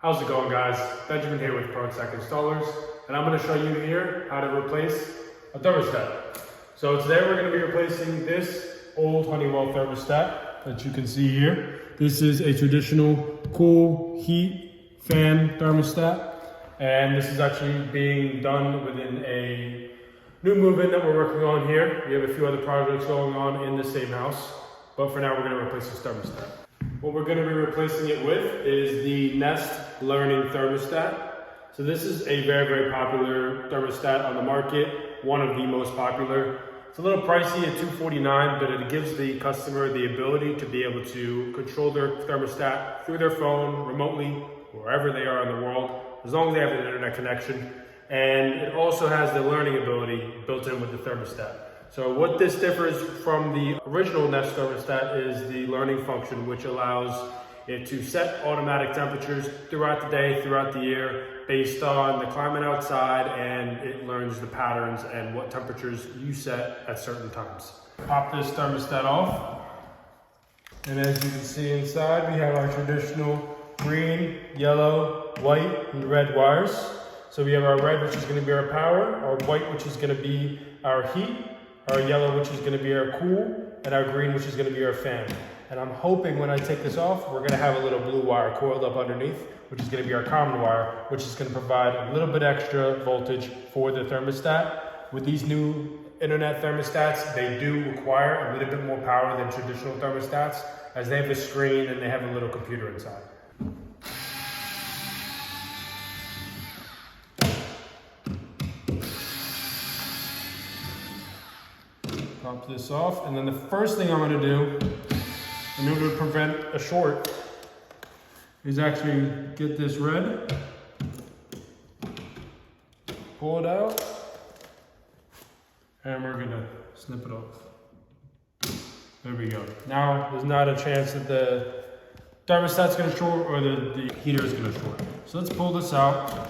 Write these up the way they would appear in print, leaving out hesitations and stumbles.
How's it going, guys? Benjamin here with Tech Installers, and I'm going to show you here how to replace a thermostat. So today we're going to be replacing this old Honeywell thermostat that you can see here. This is a traditional cool heat fan thermostat, and this is actually being done within a new movement that we're working on here. We have a few other projects going on in the same house, but for now we're going to replace this thermostat. What we're going to be replacing it with is the Nest Learning Thermostat. So this is a very popular thermostat on the market, one of the most popular. It's a little pricey at $249, but it gives the customer the ability to be able to control their thermostat through their phone, remotely, wherever they are in the world, as long as they have an internet connection. And it also has the learning ability built in with the thermostat. So what this differs from the original Nest thermostat is the learning function, which allows it to set automatic temperatures throughout the day, throughout the year, based on the climate outside, and it learns the patterns and what temperatures you set at certain times. Pop this thermostat off, and as you can see inside, we have our traditional green, yellow, white, and red wires. So we have our red, which is going to be our power, our white, which is going to be our heat, our yellow, which is going to be our cool, and our green, which is going to be our fan. And I'm hoping when I take this off, we're going to have a little blue wire coiled up underneath, which is going to be our common wire, which is going to provide a little bit extra voltage for the thermostat. With these new internet thermostats, they do require a little bit more power than traditional thermostats, as they have a screen and they have a little computer inside. Pop this off, and then the first thing I'm going to do in order to prevent a short is actually get this red, pull it out, and we're going to snip it off. There we go. Now there's not a chance that the thermostat's going to short or the heater is going to short. So let's pull this out.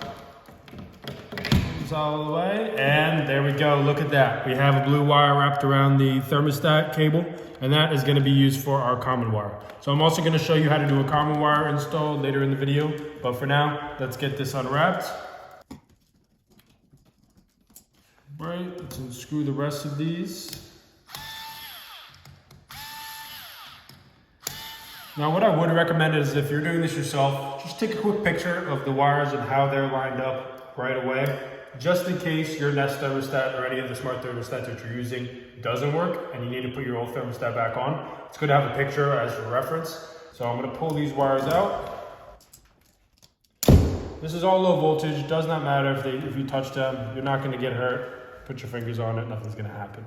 All the way, and there we go. Look at that. We have a blue wire wrapped around the thermostat cable, and that is going to be used for our common wire. So I'm also going to show you how to do a common wire install later in the video, but for now, let's get this unwrapped. Right, let's unscrew the rest of these. Now what I would recommend is, if you're doing this yourself, just take a quick picture of the wires and how they're lined up right away, just in case your Nest thermostat or any of the smart thermostats that you're using doesn't work and you need to put your old thermostat back on. It's good to have a picture as a reference. So I'm going to pull these wires out. This is all low voltage. Does not matter if you touch them. You're not going to get hurt. Put your fingers on it. Nothing's going to happen.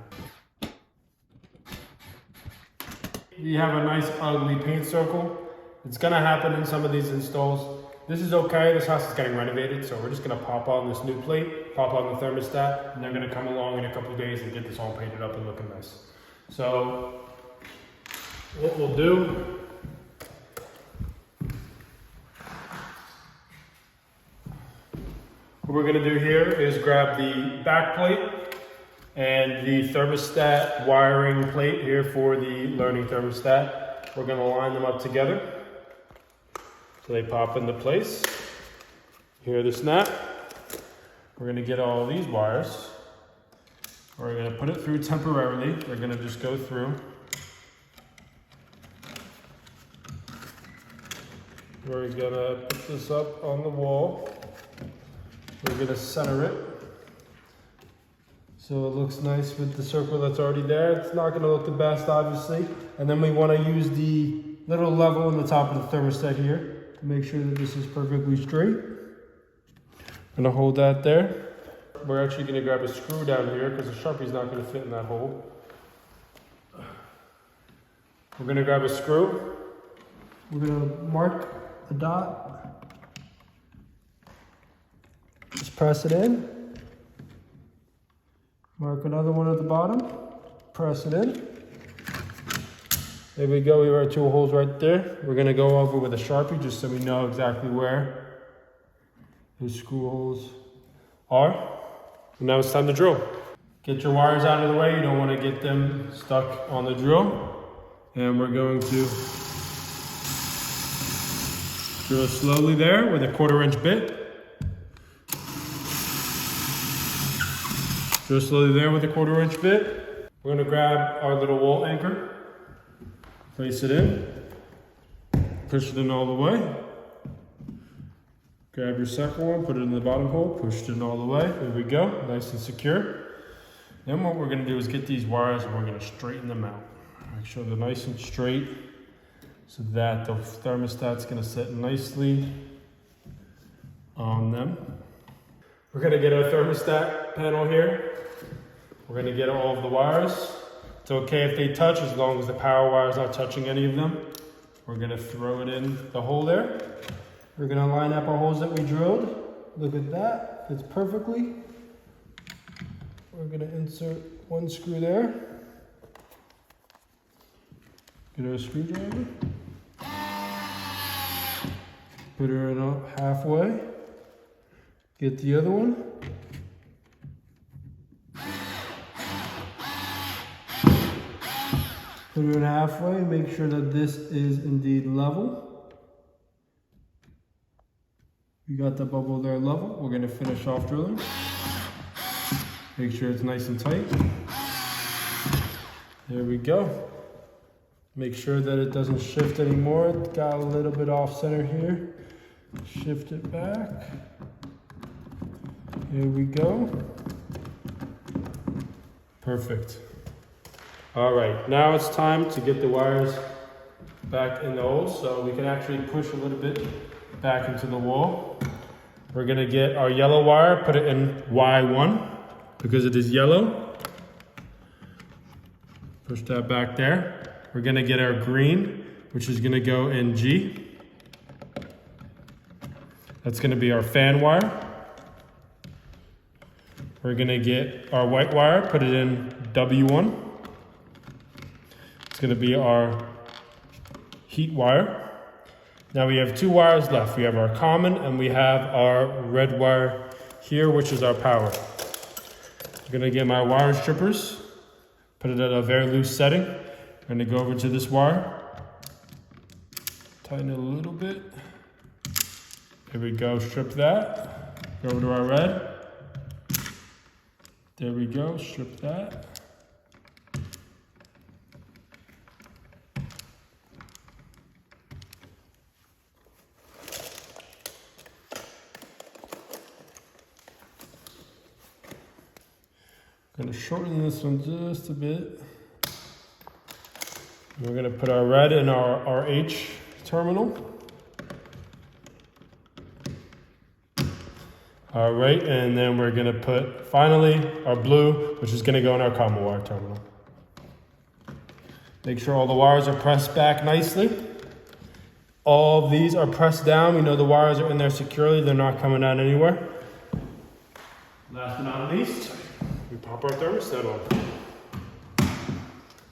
We have a nice ugly paint circle. It's going to happen in some of these installs. This is okay. This house is getting renovated, so we're just going to pop on this new plate, pop on the thermostat, and they're going to come along in a couple of days and get this all painted up and looking nice. So what we'll do, what we're going to do here is grab the back plate and the thermostat wiring plate here for the learning thermostat. We're going to line them up together so they pop into place. Hear the snap. We're going to get all of these wires. We're going to put it through temporarily. We're going to just go through. We're going to put this up on the wall. We're going to center it so it looks nice with the circle that's already there. It's not going to look the best, obviously. And then we want to use the little level in the top of the thermostat here to make sure that this is perfectly straight. I'm gonna hold that there. We're actually gonna grab a screw down here because the Sharpie's not gonna fit in that hole. We're gonna grab a screw. We're gonna mark a dot. Just press it in. Mark another one at the bottom. Press it in. There we go, we have our two holes right there. We're gonna go over with a Sharpie just so we know exactly where those screw holes are. And now it's time to drill. Get your wires out of the way. You don't wanna get them stuck on the drill. And we're going to Drill slowly there with a 1/4" bit. Drill slowly there with a 1/4" bit. We're gonna grab our little wall anchor, place it in, push it in all the way. Grab your second one, put it in the bottom hole, push it in all the way. There we go, nice and secure. Then what we're gonna do is get these wires and we're gonna straighten them out. Make sure they're nice and straight so that the thermostat's gonna sit nicely on them. We're gonna get our thermostat panel here. We're gonna get all of the wires. It's okay if they touch as long as the power wire is not touching any of them. We're gonna throw it in the hole there. We're gonna line up our holes that we drilled. Look at that, fits perfectly. We're gonna insert one screw there. Get our screwdriver. Put her in halfway. Get the other one. Put her in halfway, make sure that this is indeed level. You got the bubble there level. We're gonna finish off drilling. Make sure it's nice and tight. There we go. Make sure that it doesn't shift anymore. It got a little bit off center here. Shift it back. Here we go. Perfect. All right, now it's time to get the wires back in the hole so we can actually push a little bit back into the wall. We're gonna get our yellow wire, put it in Y1 because it is yellow. Push that back there. We're gonna get our green, which is gonna go in G. That's gonna be our fan wire. We're gonna get our white wire, put it in W1. It's gonna be our heat wire. Now we have 2 wires left. We have our common and we have our red wire here, which is our power. I'm gonna get my wire strippers, put it at a very loose setting. I'm gonna go over to this wire, tighten it a little bit. There we go, strip that. Go over to our red. There we go, strip that. Gonna shorten this one just a bit. We're gonna put our red in our RH terminal. All right, and then we're gonna put, finally, our blue, which is gonna go in our common wire terminal. Make sure all the wires are pressed back nicely. All of these are pressed down. We know the wires are in there securely. They're not coming out anywhere. Last but not least, we pop our thermostat on.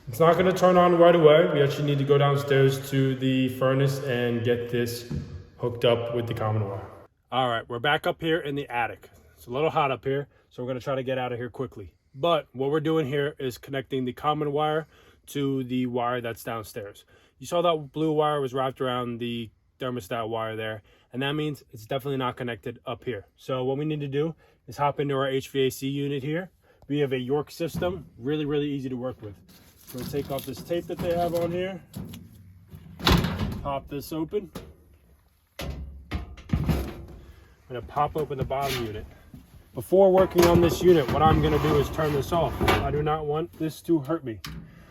It's not gonna turn on right away. We actually need to go downstairs to the furnace and get this hooked up with the common wire. All right, we're back up here in the attic. It's a little hot up here, so we're gonna try to get out of here quickly. But what we're doing here is connecting the common wire to the wire that's downstairs. You saw that blue wire was wrapped around the thermostat wire there, and that means it's definitely not connected up here. So what we need to do is hop into our HVAC unit here. We have a York system, really, really easy to work with. We're gonna take off this tape that they have on here, pop this open. I'm gonna pop open the bottom unit. Before working on this unit, what I'm gonna do is turn this off. I do not want this to hurt me.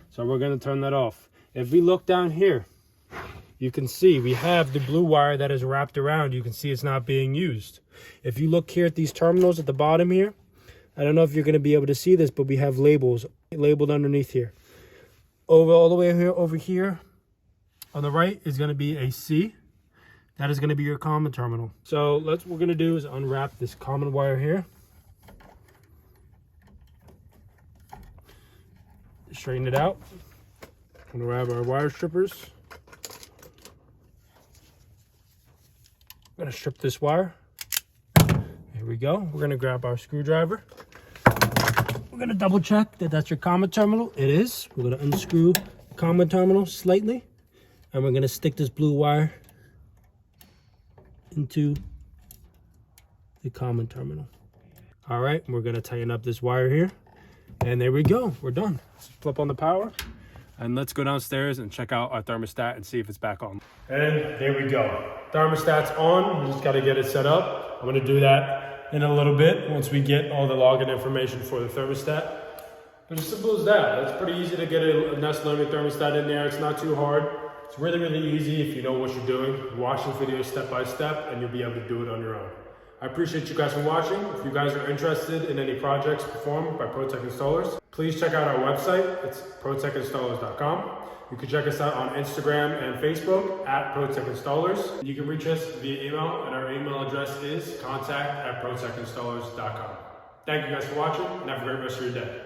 So we're gonna turn that off. If we look down here, you can see we have the blue wire that is wrapped around. You can see it's not being used. If you look here at these terminals at the bottom here, I don't know if you're gonna be able to see this, but we have labels labeled underneath here. All the way here, over here on the right is gonna be a C. That is going to be your common terminal. So what we're going to do is unwrap this common wire here. Straighten it out. I'm going to grab our wire strippers. I'm going to strip this wire. Here we go. We're going to grab our screwdriver. We're going to double check that that's your common terminal. It is. We're going to unscrew the common terminal slightly. And we're going to stick this blue wire into the common terminal. All right, we're gonna tighten up this wire here. And there we go, we're done. Let's flip on the power and let's go downstairs and check out our thermostat and see if it's back on. And there we go. Thermostat's on, we just gotta get it set up. I'm gonna do that in a little bit once we get all the login information for the thermostat. But as simple as that. It's pretty easy to get a Nest Learning thermostat in there. It's not too hard. It's really, really easy if you know what you're doing. Watch the video step by step and you'll be able to do it on your own. I appreciate you guys for watching. If you guys are interested in any projects performed by ProTech Installers, please check out our website. It's protechinstallers.com. You can check us out on Instagram and Facebook at ProTech Installers. You can reach us via email, and our email address is contact@protechinstallers.com. Thank you guys for watching, and have a great rest of your day.